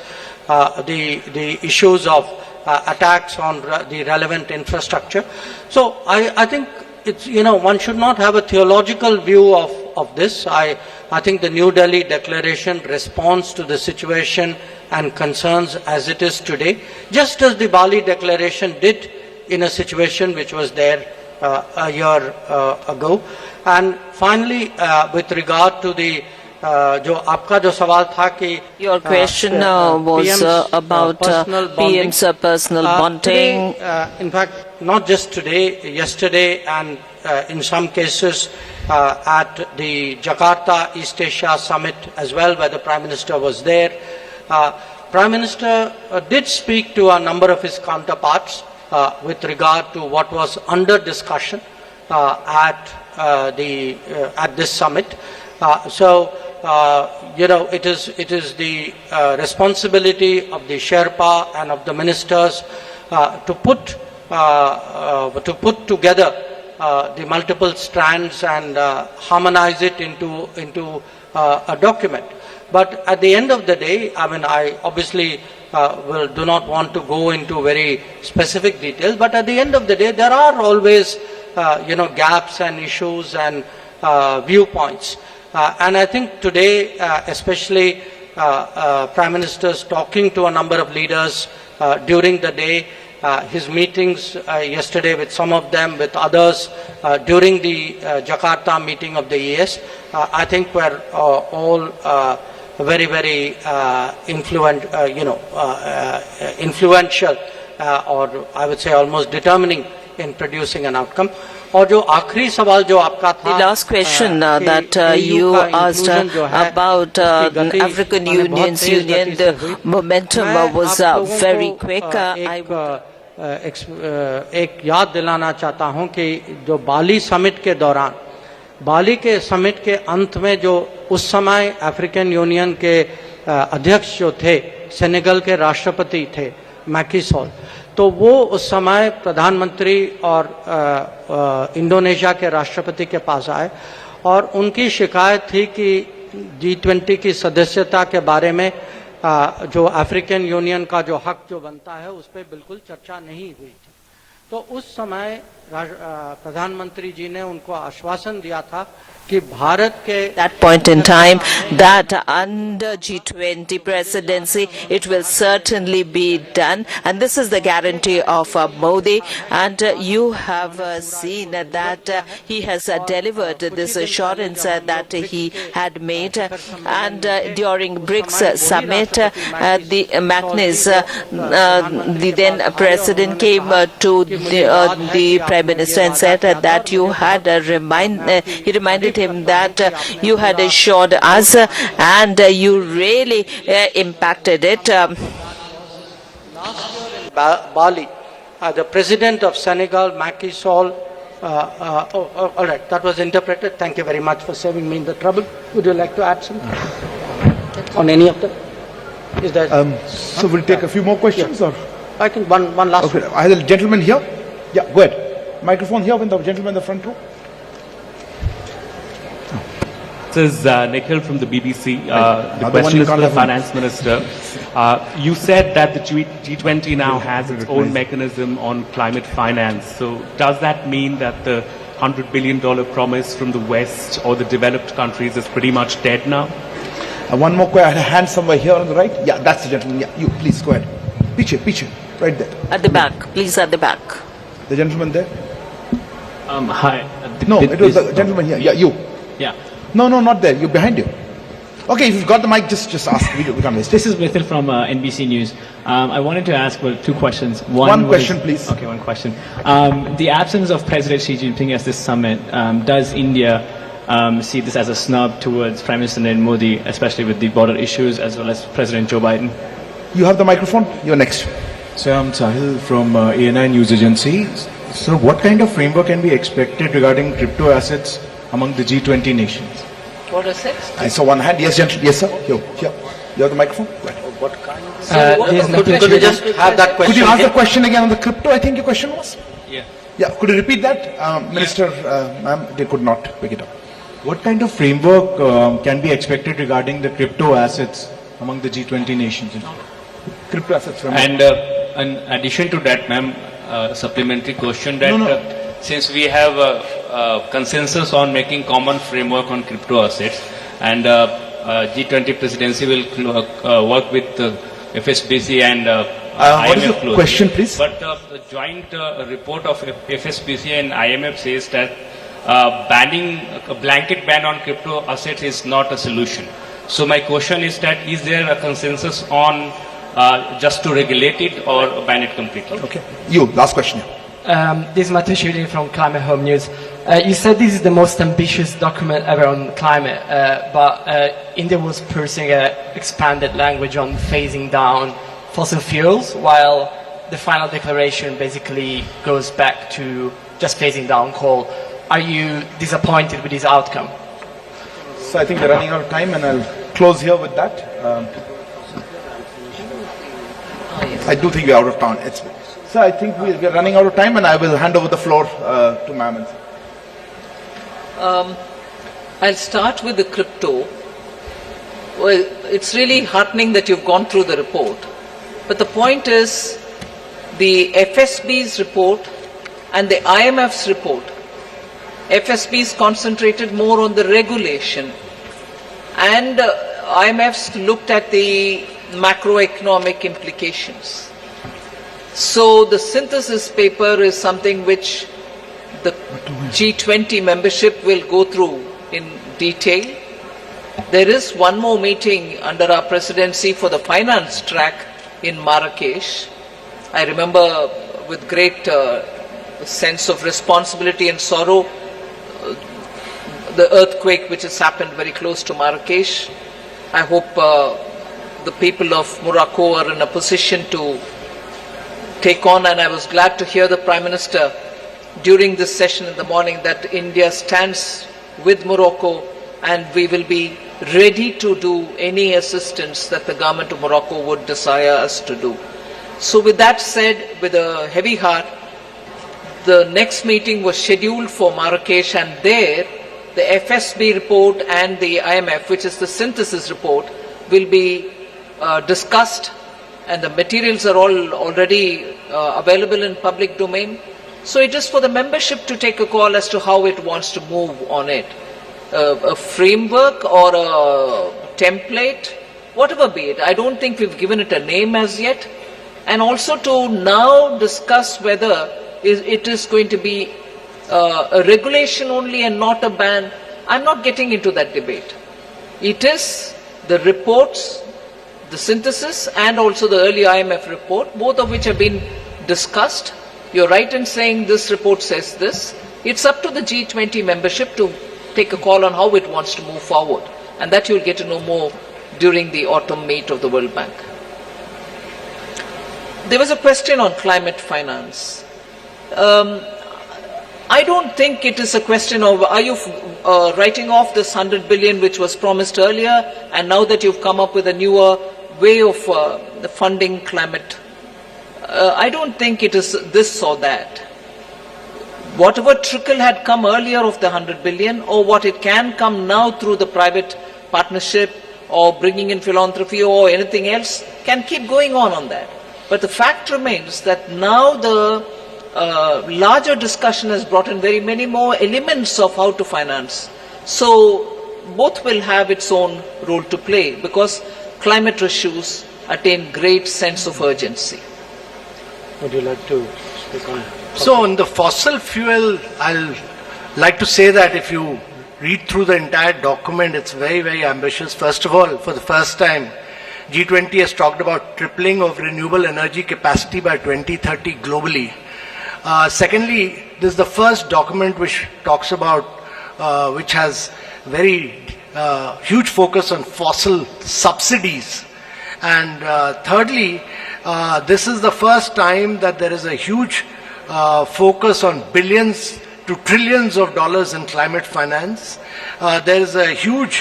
the issues of attacks on the relevant infrastructure. So I think it's, one should not have a theological view of this. I think the New Delhi Declaration responds to the situation and concerns as it is today, just as the Bali Declaration did in a situation which was there a year ago. And finally, with regard to the your question was about PM's personal bonding. Today, in fact, not just today, yesterday, and in some cases at the Jakarta East Asia Summit as well, where the Prime Minister was there. Prime Minister did speak to a number of his counterparts with regard to what was under discussion at this summit. It is the responsibility of the Sherpa and of the ministers to put together the multiple strands and harmonize it into a document. But at the end of the day, I mean, I obviously do not want to go into very specific details, but at the end of the day, there are always gaps and issues and viewpoints. And I think today, especially Prime Minister's talking to a number of leaders during the day, his meetings yesterday with some of them, with others during the Jakarta meeting of the ES, I think were all very, very influential, or I would say almost determining in producing an outcome. The last question that you asked about African Union's union, the momentum was very quick. एक याद दिलाना चाहता हूं कि जो बाली summit के दौरान, बाली के समिट के अंत में जो उस समय अफ्रीकन यूनियन के अध्यक्ष जो थे, सेनेगल के राष्ट्रपति थे मैकी सॉल, तो वो उस समय प्रधानमंत्री और इंडोनेशिया के राष्ट्रपति के पास आए और उनकी शिकायत थी कि G20 की सदस्यता के बारे में जो अफ्रीकन यूनियन का जो हक जो बनता है उस पर बिल्कुल चर्चा नहीं हुई थी। तो उस समय प्रधानमंत्री जी ने उनको आश्वासन दिया था कि भारत के that point in time that under G20 presidency it will certainly be done, and this is the guarantee of Modi, and you have seen that he has delivered this assurance that he had made, and during BRICS summit the Magnus, the then president, came to the Prime Minister and said that you had he reminded him that you had assured us and you really impacted it. Last year in Bali, the president of Senegal, Macky Sall, All right, that was interpreted. Thank you very much for saving me in the trouble. Would you like to add something on any of them? Is there? So we'll take a few more questions, or I think one last. Okay, one. I have a gentleman here. Yeah, go ahead. Microphone here with the gentleman in the front row. This is Nikhil from the BBC. The question is for the Finance Minister. You said that the G20 now has its own mechanism on climate finance. So does that mean that the $100 billion promise from the West or the developed countries is pretty much dead now? One more question. I had a hand somewhere here on the right. Yeah, that's the gentleman. Yeah, you, please, go ahead. Piche, right there. At the back, please, at the back. The gentleman there? Hi. No, it was the gentleman here. Yeah, you. Yeah. No, not there. You're behind you. Okay, if you've got the mic, just ask. We can't waste. This is Mithil from NBC News. I wanted to ask two questions. One question, please. Okay, one question. The absence of President Xi Jinping at this summit, does India see this as a snub towards Prime Minister Narendra Modi, especially with the border issues, as well as President Joe Biden? You have the microphone. You're next. So I'm Sahil from ANI News Agency. So what kind of framework can be expected regarding crypto assets among the G20 nations? What assets? I saw one hand. Yes, gentlemen. Yes, sir. Here. You have the microphone. Right. What kind? Could you just have that question? Could you ask the question again on the crypto? I think your question was. Yeah. Yeah. Could you repeat that, Minister? Ma'am, they could not pick it up. What kind of framework can be expected regarding the crypto assets among the G20 nations? Crypto assets framework. And in addition to that, ma'am, supplementary question that since we have a consensus on making common framework on crypto assets, and G20 presidency will work with FSBC and what is IMF your question, please? But the joint report of FSBC and IMF says that banning a blanket ban on crypto assets is not a solution. So my question is that is there a consensus on just to regulate it or ban it completely? Okay. You, last question. This is Matish Yudin from Climate Home News. You said this is the most ambitious document ever on climate, but India was pursuing an expanded language on phasing down fossil fuels, while the final declaration basically goes back to just phasing down coal. Are you disappointed with this outcome? So I think we're running out of time, and I'll close here with that. I do think we're out of time. So I think we're running out of time, and I will hand over the floor to ma'am. I'll start with the crypto. Well, it's really heartening that you've gone through the report. But the point is, the FSB's report and the IMF's report, FSB's concentrated more on the regulation, and IMF's looked at the macroeconomic implications. So the synthesis paper is something which the G20 membership will go through in detail. There is one more meeting under our presidency for the finance track in Marrakesh. I remember with great sense of responsibility and sorrow the earthquake which has happened very close to Marrakesh. I hope the people of Morocco are in a position to take on, and I was glad to hear the Prime Minister during this session in the morning that India stands with Morocco and we will be ready to do any assistance that the government of Morocco would desire us to do. So with that said, with a heavy heart, the next meeting was scheduled for Marrakesh, and there the FSB report and the IMF, which is the synthesis report, will be discussed, and the materials are all already available in public domain. So it is for the membership to take a call as to how it wants to move on it. A framework or a template, whatever be it. I don't think we've given it a name as yet. And also to now discuss whether it is going to be a regulation only and not a ban. I'm not getting into that debate. It is the reports, the synthesis, and also the early IMF report, both of which have been discussed. You're right in saying this report says this. It's up to the G20 membership to take a call on how it wants to move forward. And that you'll get to know more during the autumn meet of the World Bank. There was a question on climate finance. I don't think it is a question of, are you writing off this 100 billion which was promised earlier, and now that you've come up with a newer way of funding climate? I don't think it is this or that. Whatever trickle had come earlier of the 100 billion, or what it can come now through the private partnership or bringing in philanthropy or anything else, can keep going on that. But the fact remains that now the larger discussion has brought in very many more elements of how to finance. So both will have its own role to play, because climate issues attain great sense of urgency. Would you like to speak on? So on the fossil fuel, I'll like to say that if you read through the entire document, it's very, very ambitious. First of all, for the first time, G20 has talked about tripling of renewable energy capacity by 2030 globally. Secondly, this is the first document which talks about, which has very huge focus on fossil subsidies. And thirdly, this is the first time that there is a huge focus on billions to trillions of dollars in climate finance. There is a huge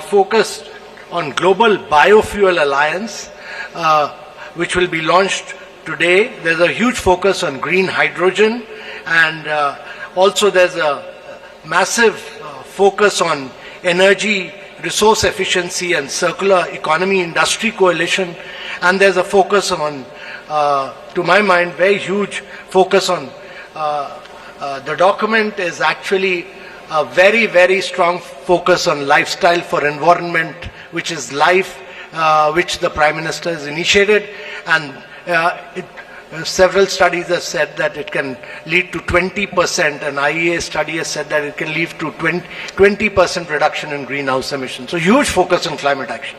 focus on Global Biofuel Alliance, which will be launched today. There's a huge focus on green hydrogen, and also there's a massive focus on energy resource efficiency and circular economy industry coalition, and there's a focus on, to my mind, very huge focus on, the document is actually a very, very strong focus on lifestyle for environment, which is life, which the Prime Minister has initiated, and several studies have said that it can lead to 20%, and IEA study has said that it can lead to 20% reduction in greenhouse emissions. So huge focus on climate action.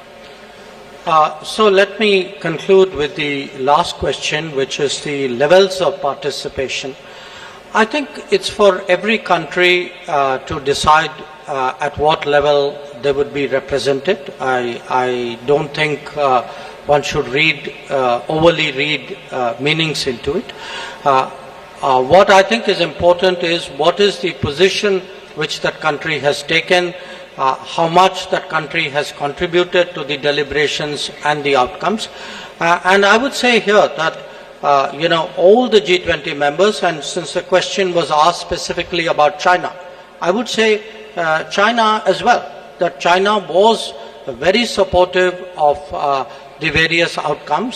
So let me conclude with the last question, which is the levels of participation. I think it's for every country to decide at what level they would be represented. I don't think one should overly read meanings into it. What I think is important is what is the position which that country has taken, how much that country has contributed to the deliberations and the outcomes. And I would say here that all the G20 members, and since the question was asked specifically about China, I would say China as well, that China was very supportive of the various outcomes.